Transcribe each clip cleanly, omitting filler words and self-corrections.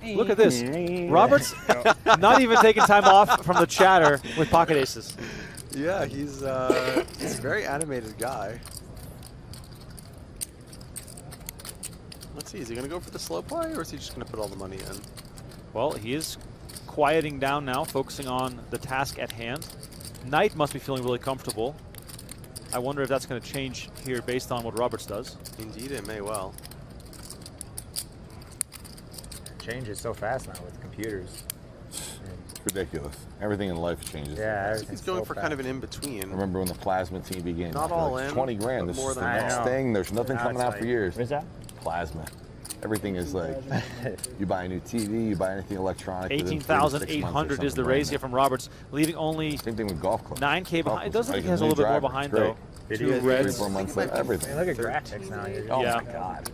Look at this. Roberts not even taking time off from the chatter with pocket aces. Yeah, he's a very animated guy. Let's see, is he going to go for the slow play, or is he just going to put all the money in? Well, he is quieting down now, focusing on the task at hand. Knight must be feeling really comfortable. I wonder if that's going to change here based on what Roberts does. Indeed, it may well. It changes so fast now with computers. It's ridiculous. Everything in life changes. Yeah, He's going for kind of an in-between. Remember when the plasma team began? Not all like in, 20 grand. but This more is the than next that. thing. There's nothing Now coming it's out for like- years. What is that? Plasma. Everything is like, you buy a new TV, you buy anything electronic. within 3 to 6 months or 18,800 is the something raise brand here from Roberts, leaving only Same thing with golf clubs. 9K Golf behind. It clubs, does look like like he has a new little bit more driver, behind, it's though. great. Two 3 reds. 4 months, like everything. Look at graphics now. Oh Yeah. my God.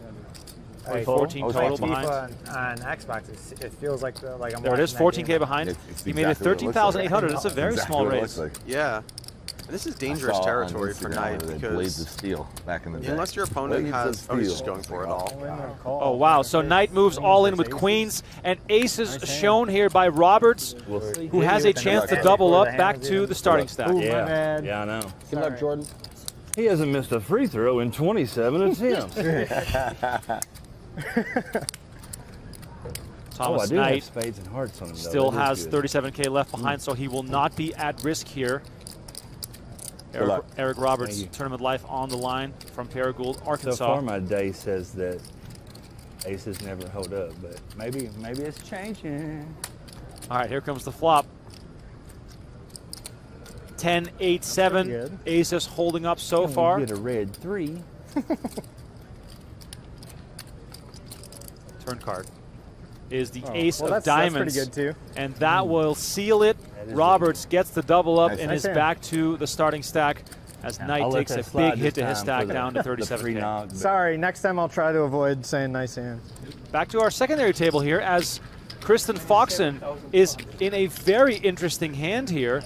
Like Like 14 I was total watching behind. FIFA on Xbox, it feels like I'm There it is, watching that 14K game. behind. It's He made it exactly what it looks like. 13,800. It's a very Exactly small what it raise. looks like. Yeah. And this is dangerous I saw on territory for Instagram Knight the because Blades of Steel back in the day. unless your opponent Blades of has... Oh, he's just Steel. going for it all. Oh, wow. So Knight moves all in with queens, and aces shown here by Roberts, who has a chance to double up back to the starting stack. Yeah, yeah, I know. Good luck, Jordan. He hasn't missed a free throw in 27 attempts. Thomas I do Knight have spades and hearts on him, though. still That has is good. 37K left behind, so he will not be at risk here. luck. Eric Roberts, Thank you. tournament life on the line from Paragould, So Arkansas. far, my day says that aces never hold up, but maybe it's changing. All right, here comes the flop. 10, 8, 7. good. Aces holding up so far. Get a red 3. Turn card is the Oh, ace well, of that's diamonds. pretty good too. And that will seal it. That is Roberts gets the double up Nice. and Nice is hand. back to the starting stack as Knight I'll let takes that a slide big hit to this his time stack for the- down to the free 37K. knock, but Sorry, next time I'll try to avoid saying nice hand. Back to our secondary table here as Kristen Foxen is in a very interesting hand here.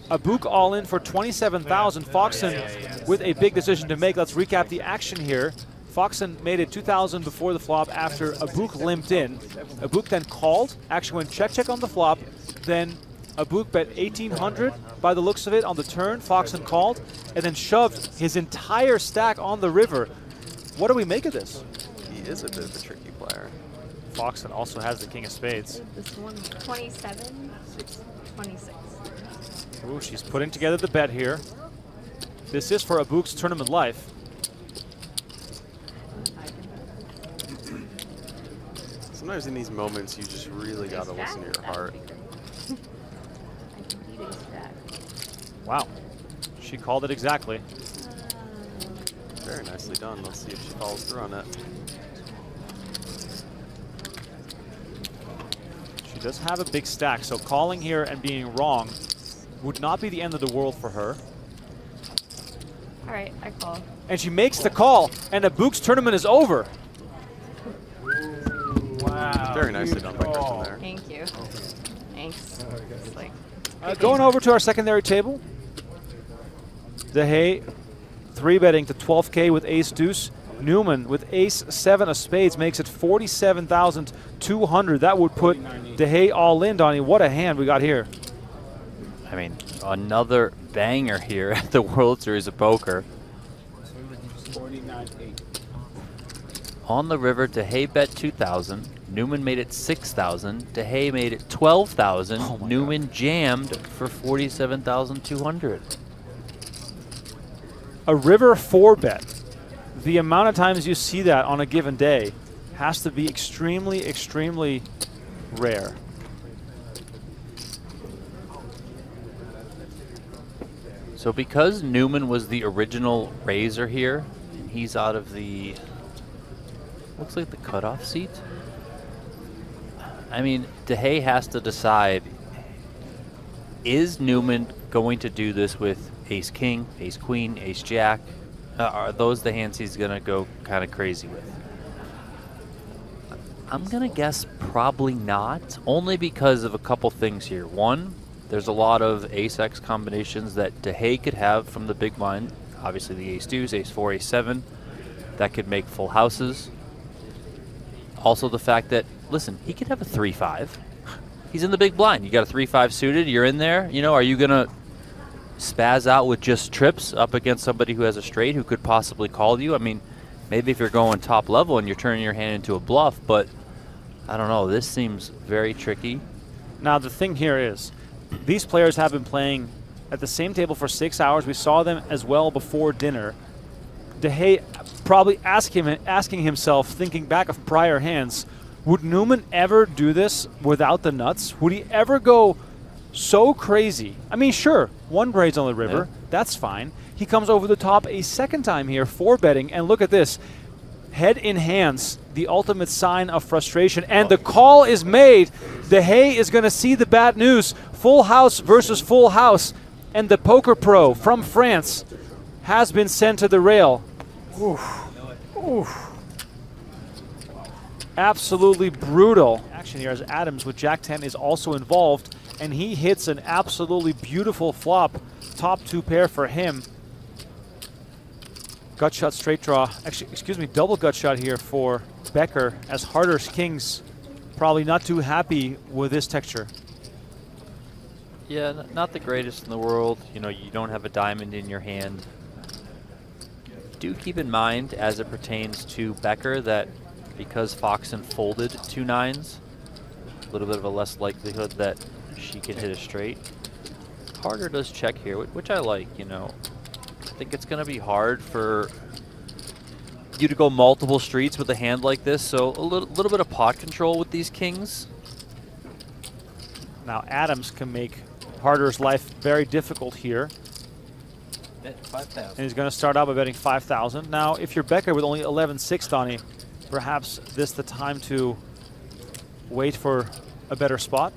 A book all in for 27,000. Foxen with a big decision to make. Let's recap the action here. Foxen made it 2,000 before the flop after a book limped in. A book then called, actually went check on the flop, then a book bet 1,800 by the looks of it on the turn. Foxen called and then shoved his entire stack on the river. What do we make of this? He is a bit of a tricky player. Foxen also has the king of spades. This one, 27, 26. Ooh, she's putting together the bet here. This is for Abuk's tournament life. Sometimes in these moments, you just really got to listen to your heart. I can beat ace jack. Wow. She called it exactly. Very nicely done. Let's see if she follows through on that. She does have a big stack, so calling here and being wrong would not be the end of the world for her. All right, I call. And she makes the call, and Abuk's tournament is over. Very nicely done by Kristen there. Thank you. Thanks. It's like, Going over to our secondary table. DeHay 3-betting to 12K with ace deuce. Newman with ace 7 of spades makes it 47,200. That would put DeHay all in, Donnie. What a hand we got here. I mean, another banger here at the World Series of Poker. On the river, DeHay bet 2,000. Newman made it 6,000. DeHay made it 12,000. Newman jammed for 47,200. A river 4-bet. The amount of times you see that on a given day has to be extremely, extremely rare. So because Newman was the original raiser here, and he's out of the, looks like the cutoff seat. I mean, DeHay has to decide, is Newman going to do this with ace king, ace queen, ace jack? Are those the hands he's going to go kind of crazy with? I'm going to guess probably not, only because of a couple things here. One, there's a lot of ace-x combinations that DeHay could have from the big blind. Obviously the ace deuce, ace 4, ace 7. That could make full houses. Also the fact that, listen, he could have a 3-5. He's in the big blind. You got a 3-5 suited. You're in there. You know, are you going to spaz out with just trips up against somebody who has a straight who could possibly call you? I mean, maybe if you're going top level and you're turning your hand into a bluff, but I don't know. This seems very tricky. Now, the thing here is, these players have been playing at the same table for 6 hours. We saw them as well before dinner. DeHay probably asking himself, thinking back of prior hands, would Newman ever do this without the nuts? Would he ever go so crazy? I mean, sure, one braids on the river, that's fine. He comes over the top a second time here, 4-betting, and look at this. Head in hands, the ultimate sign of frustration, and the call is made. DeHay is going to see the bad news. Full house versus full house, and the poker pro from France has been sent to the rail. Oof. Oof. Absolutely brutal action here as Adams with Jack-10 is also involved, and he hits an absolutely beautiful flop. Top 2 pair for him. Gut shot, straight draw. Actually, excuse me, double gut shot here for Becker as Harder's Kings probably not too happy with this texture. Yeah, not the greatest in the world. You know, you don't have a diamond in your hand. Do keep in mind, as it pertains to Becker, that because Foxen folded 2 9s, a little bit of a less likelihood that she can hit a straight. Harder does check here, which I like, you know. I think it's going to be hard for you to go multiple streets with a hand like this, so a little bit of pot control with these kings. Now Adams can make Harder's life very difficult here. Bet 5,000. And he's going to start out by betting 5,000. Now, if you're Becker with only 11-6, Donnie, perhaps this the time to wait for a better spot?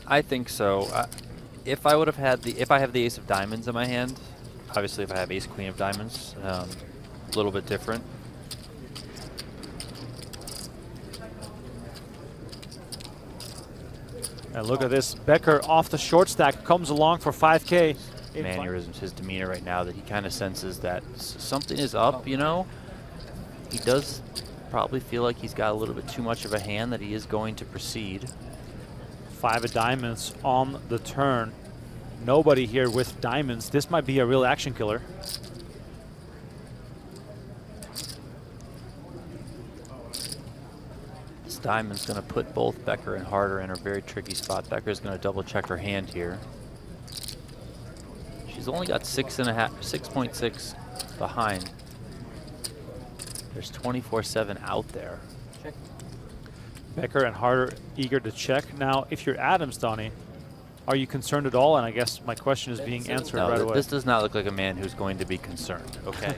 I think so. If I would have had if I have the ace of diamonds in my hand, obviously if I have ace queen of diamonds, a little bit different. And look at this, Becker off the short stack, comes along for 5K. Mannerisms, his demeanor right now, that he kind of senses that something is up, you know. He does probably feel like he's got a little bit too much of a hand, that he is going to proceed. 5 of diamonds on the turn. Nobody here with diamonds. This might be a real action killer. This diamond's going to put both Becker and Harder in a very tricky spot. Becker's going to double check her hand here. She's only got 6.6 behind. There's 24/7 out there. Check. Becker and Harder eager to check. Now, if you're Adams, Donnie, are you concerned at all? And I guess my question is being answered right away. This does not look like a man who's going to be concerned. Okay.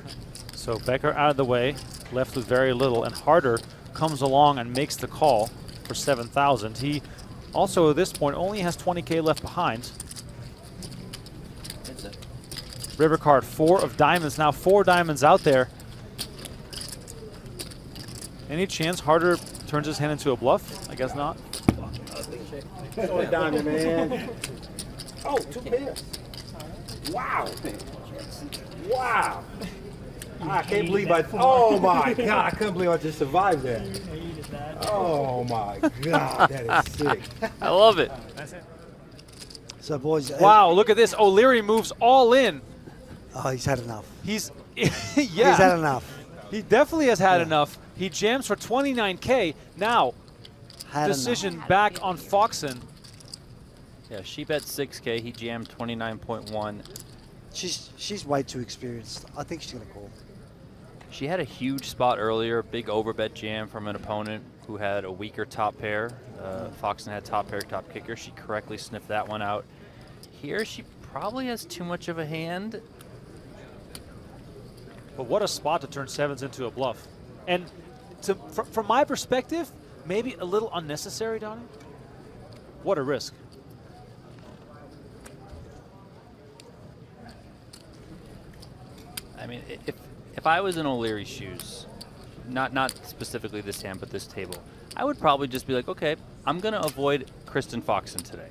So Becker out of the way, left with very little, and Harder comes along and makes the call for 7,000. He also at this point only has 20K left behind. River card, 4 of diamonds. Now 4 diamonds out there. Any chance Harder turns his hand into a bluff? I guess not. Oh, diamond, man. Oh, 2 pairs. Wow. Wow. I can't believe oh my God, I couldn't believe I just survived that. Oh my God, that is sick. I love it. So boys. Wow, look at this. O'Leary moves all in. Oh, he's had enough. He's, Yeah. He's had enough. He definitely has had enough. He jams for 29K. Now, decision back on Foxen. Yeah, she bet 6K. He jammed 29.1. She's way too experienced. I think she's gonna call. She had a huge spot earlier, big overbet jam from an opponent who had a weaker top pair. Foxen had top pair, top kicker. She correctly sniffed that one out. Here, she probably has too much of a hand. But what a spot to turn 7s into a bluff. And from my perspective, maybe a little unnecessary, Donnie. What a risk. I mean, if I was in O'Leary's shoes, not specifically this hand, but this table, I would probably just be like, okay, I'm going to avoid Kristen Foxen today.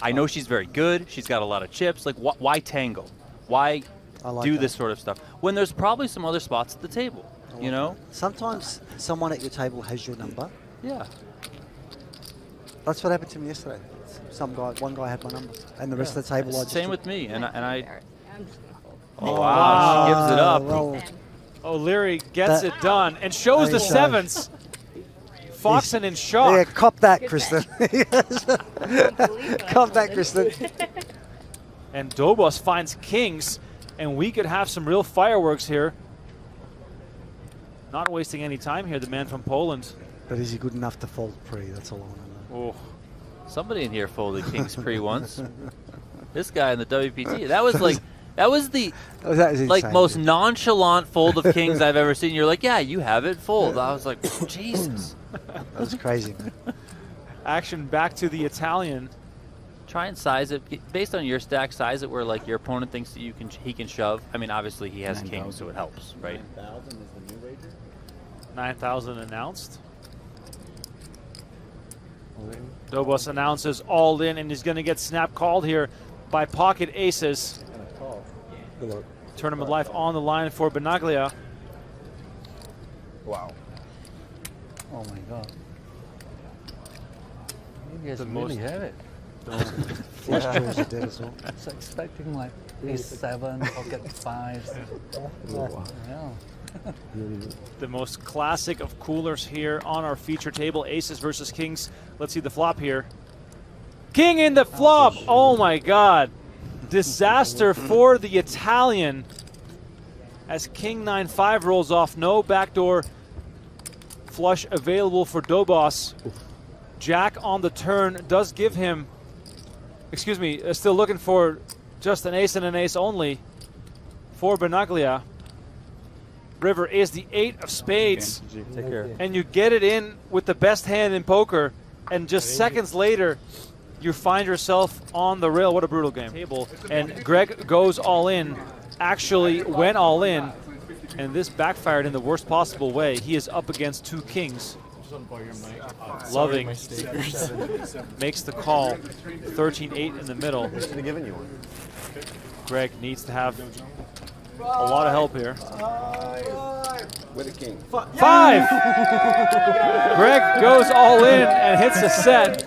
I know she's very good. She's got a lot of chips. Like, why tangle? Why like do that. this sort of stuff when there's probably some other spots at the table. You know? Sometimes someone at your table has your number. Yeah. That's what happened to me yesterday. One guy had my number, and the rest of the table. I just Same took. with me, and I. I'm just gonna fold. Oh wow, she gives it up. Well, O'Leary gets That- it done and shows the Nice shot. sevens. Foxen in shock. yeah, cop that, Good Kristen. believe Cop that. that, Kristen. And Dobos finds kings, and we could have some real fireworks here. Not wasting any time here, the man from Poland. But is he good enough to fold pre? That's all I want to know. Oh, Somebody in here folded King's Pre once. This guy in the WPT. That was like, that was the Oh, that is like insane, most dude. nonchalant fold of Kings I've ever seen. You're like, yeah, you have it, fold. I was like, Jesus. That was crazy, man. action back to the Italian. Try and size it based on your stack. Size it where like your opponent thinks that he can shove. I mean, obviously he has kings, so it helps, right? 9,000 is the new wager? 9,000 announced. Dobos announces all in, and he's going to get snap called here by pocket aces. Good luck. Tournament life on the line for Benaglia. Wow. Oh my God. You guys The really most- have it. Flush draws are dead as well. I was expecting like ace seven, pocket fives. Yeah. The most classic of coolers here on our feature table. Aces versus kings. Let's see the flop here. King in the flop. Oh my God. Disaster for the Italian as King 9-5 rolls off. No backdoor flush available for Dobos. Jack on the turn does give him, excuse me, still looking for just an ace and an ace only for Benaglia. River is the 8 of spades. Take care. And you get it in with the best hand in poker, and just seconds later, you find yourself on the rail. What a brutal game. Table. And Greg goes all in, actually went all in, and this backfired in the worst possible way. He is up against 2 kings. Loving makes the call. 13-8 in the middle. Should have given you one. Greg needs to have a lot of help here. With a king. 5! Greg goes all in and hits a set.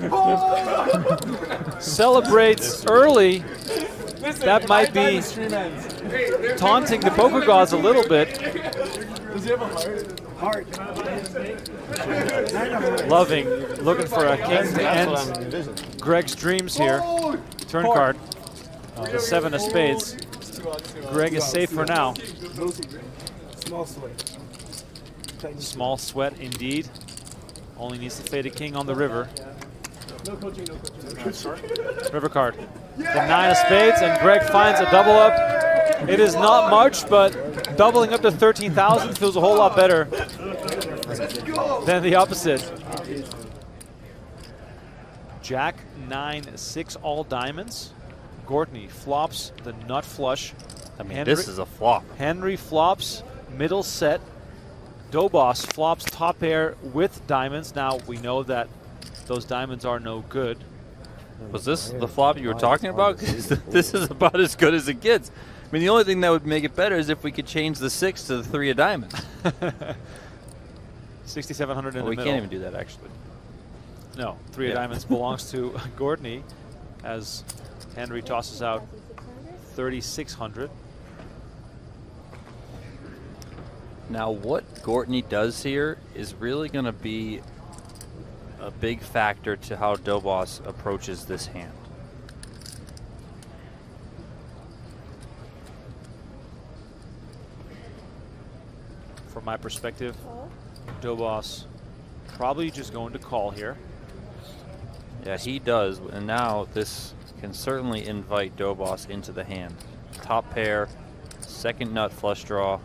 Celebrates early. That might be taunting the poker gods a little bit. Loving, looking for a king to end Greg's dreams here. Turn card. The 7 of spades. Greg is safe for now. Small sweat indeed. Only needs to fade a king on the river. River card. The 9 of spades, and Greg finds a double up. It is not much, but doubling up to 13,000 feels a whole lot better than the opposite. Jack 9-6 all diamonds. Gortney flops the nut flush. I mean, this is a flop. Henry flops middle set. Dobos flops top pair with diamonds. Now we know that those diamonds are no good. Was this the flop you were talking about? 'Cause this is about as good as it gets. I mean, the only thing that would make it better is if we could change the 6 to the 3 of diamonds. 6,700 in Well, the we middle. can't even do that, actually. No, 3 of diamonds belongs to Gortney as Henry tosses out 3,600. Now, what Gortney does here is really going to be a big factor to how Dobos approaches this hand. From my perspective, Dobos probably just going to call here. Yeah, he does, and now this can certainly invite Dobos into the hand. Top pair, second nut flush draw.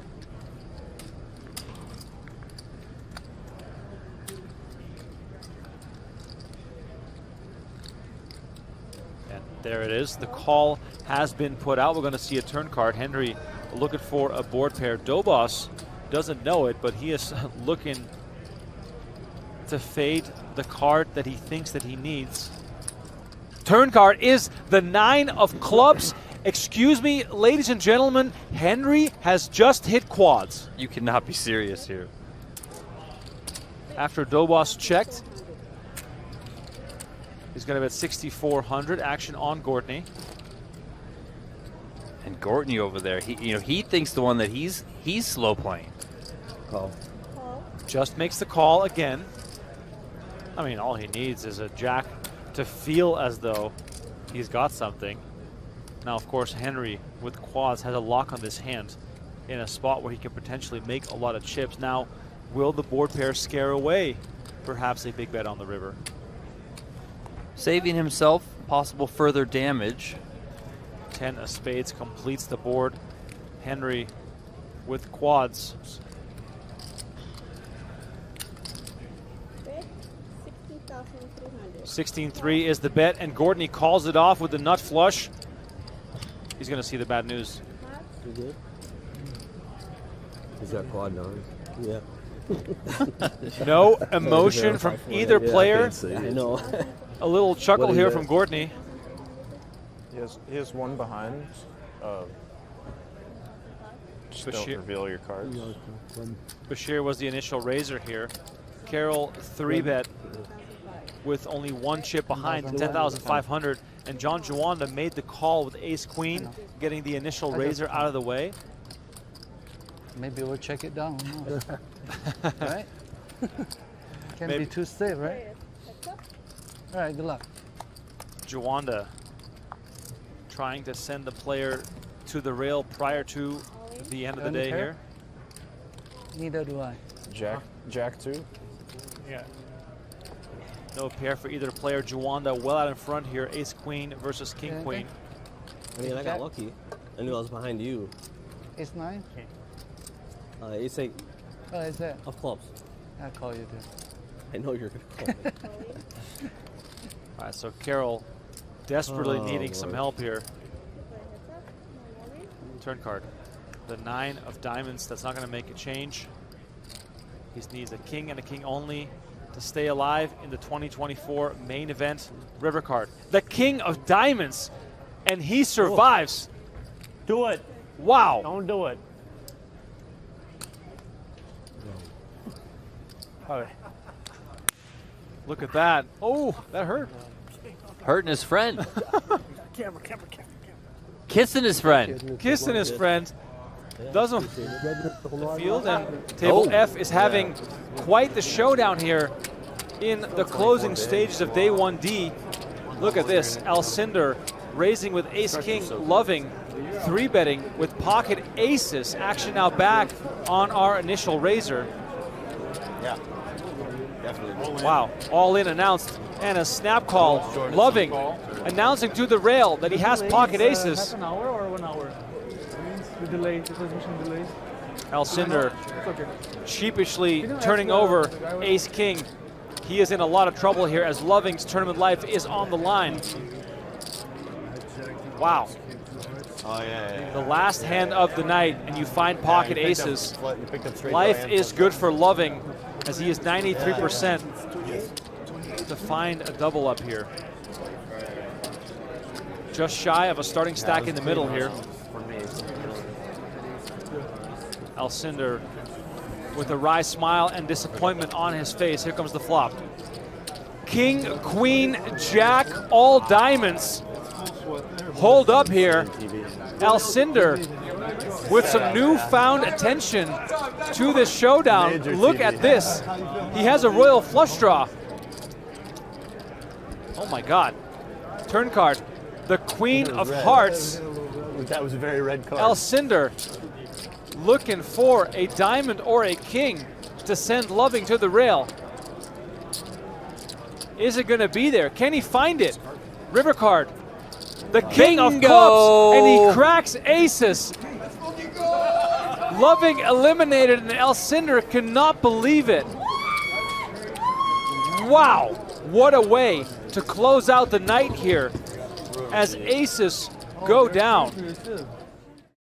And there it is. The call has been put out. We're going to see a turn card. Henry looking for a board pair. Dobos doesn't know it, but he is looking to fade the card that he thinks that he needs. Turn card is the 9 of clubs, Excuse me, ladies and gentlemen, Henry has just hit quads. You cannot be serious here. After Dobos checked, he's going to bet 6,400. Action on Gortney. And Gortney over there, he thinks the one that he's slow playing. Call. Just makes the call again. I mean, all he needs is a jack to feel as though he's got something. Now, of course, Henry with quads has a lock on this hand in a spot where he can potentially make a lot of chips. Now, will the board pair scare away perhaps a big bet on the river? Saving himself possible further damage. 10 of spades completes the board. Henry with quads. Bet 16,300. 16-3 is the bet, and Gortney calls it off with the nut flush. He's going to see the bad news. You good? He's got quad nine. Yeah. No emotion from either player. I know. A little chuckle here from Gortney. He has one behind. Just don't Bashir. reveal your cards. Bashir was the initial raiser here. Carroll 3-bet with only one chip behind, 10,500. And John Juanda made the call with ace-queen, getting the initial raiser out of the way. Maybe we'll check it down. Right? Can't Maybe. be too safe, right? All right, good luck. Juanda trying to send the player to the rail prior to the end of the day here. Neither do I. Jack 2. Yeah. No pair for either player. Juanda well out in front here. Ace-queen versus king-queen. I mean, I got lucky. I knew I was behind you. Ace 9? Ace 8 Oh, is that? of clubs. I'll call you then. I know you're going to call me. All right, so Carroll desperately needing some help here. Turn card. The 9 of diamonds. That's not going to make a change. He needs a king and a king only to stay alive in the 2024 main event river card. The king of diamonds, and he survives. Do it. Wow. Don't do it. Okay. Look at that. Oh, that hurt. Hurting his friend. Camera. Kissing his friend. Kissing his friend. Doesn't the field, and table F is having quite the showdown here in the closing stages of day 1D. Look at this. Alcindor raising with ace-king, loving 3-betting with pocket aces. Action now back on our initial raiser. Yeah. Definitely. Wow, all in announced, and a snap call. Loving announcing to the rail that he has pocket aces. Half an hour or 1 hour? The delay, the transmission delay. Alcindor It's okay. sheepishly turning over ace-king. He is in a lot of trouble here as Loving's tournament life is on the line. Wow. Oh, yeah. The last hand of the night, and you find pocket aces. Life is good for Loving as he is 93% to find a double up here. Just shy of a starting stack in the middle here. Alcindor with a wry smile and disappointment on his face. Here comes the flop. King, queen, jack, all diamonds. Hold up here. Alcindor with some newfound attention to this showdown. Look at this. He has a royal flush draw. Oh my God. Turn card. The queen of hearts. That was a very red card. Alcindor looking for a diamond or a king to send Loving to the rail. Is it going to be there? Can he find it? River card. The king of clubs, and he cracks aces. Loving eliminated, and Alcindor cannot believe it. Wow, what a way to close out the night here as aces go down.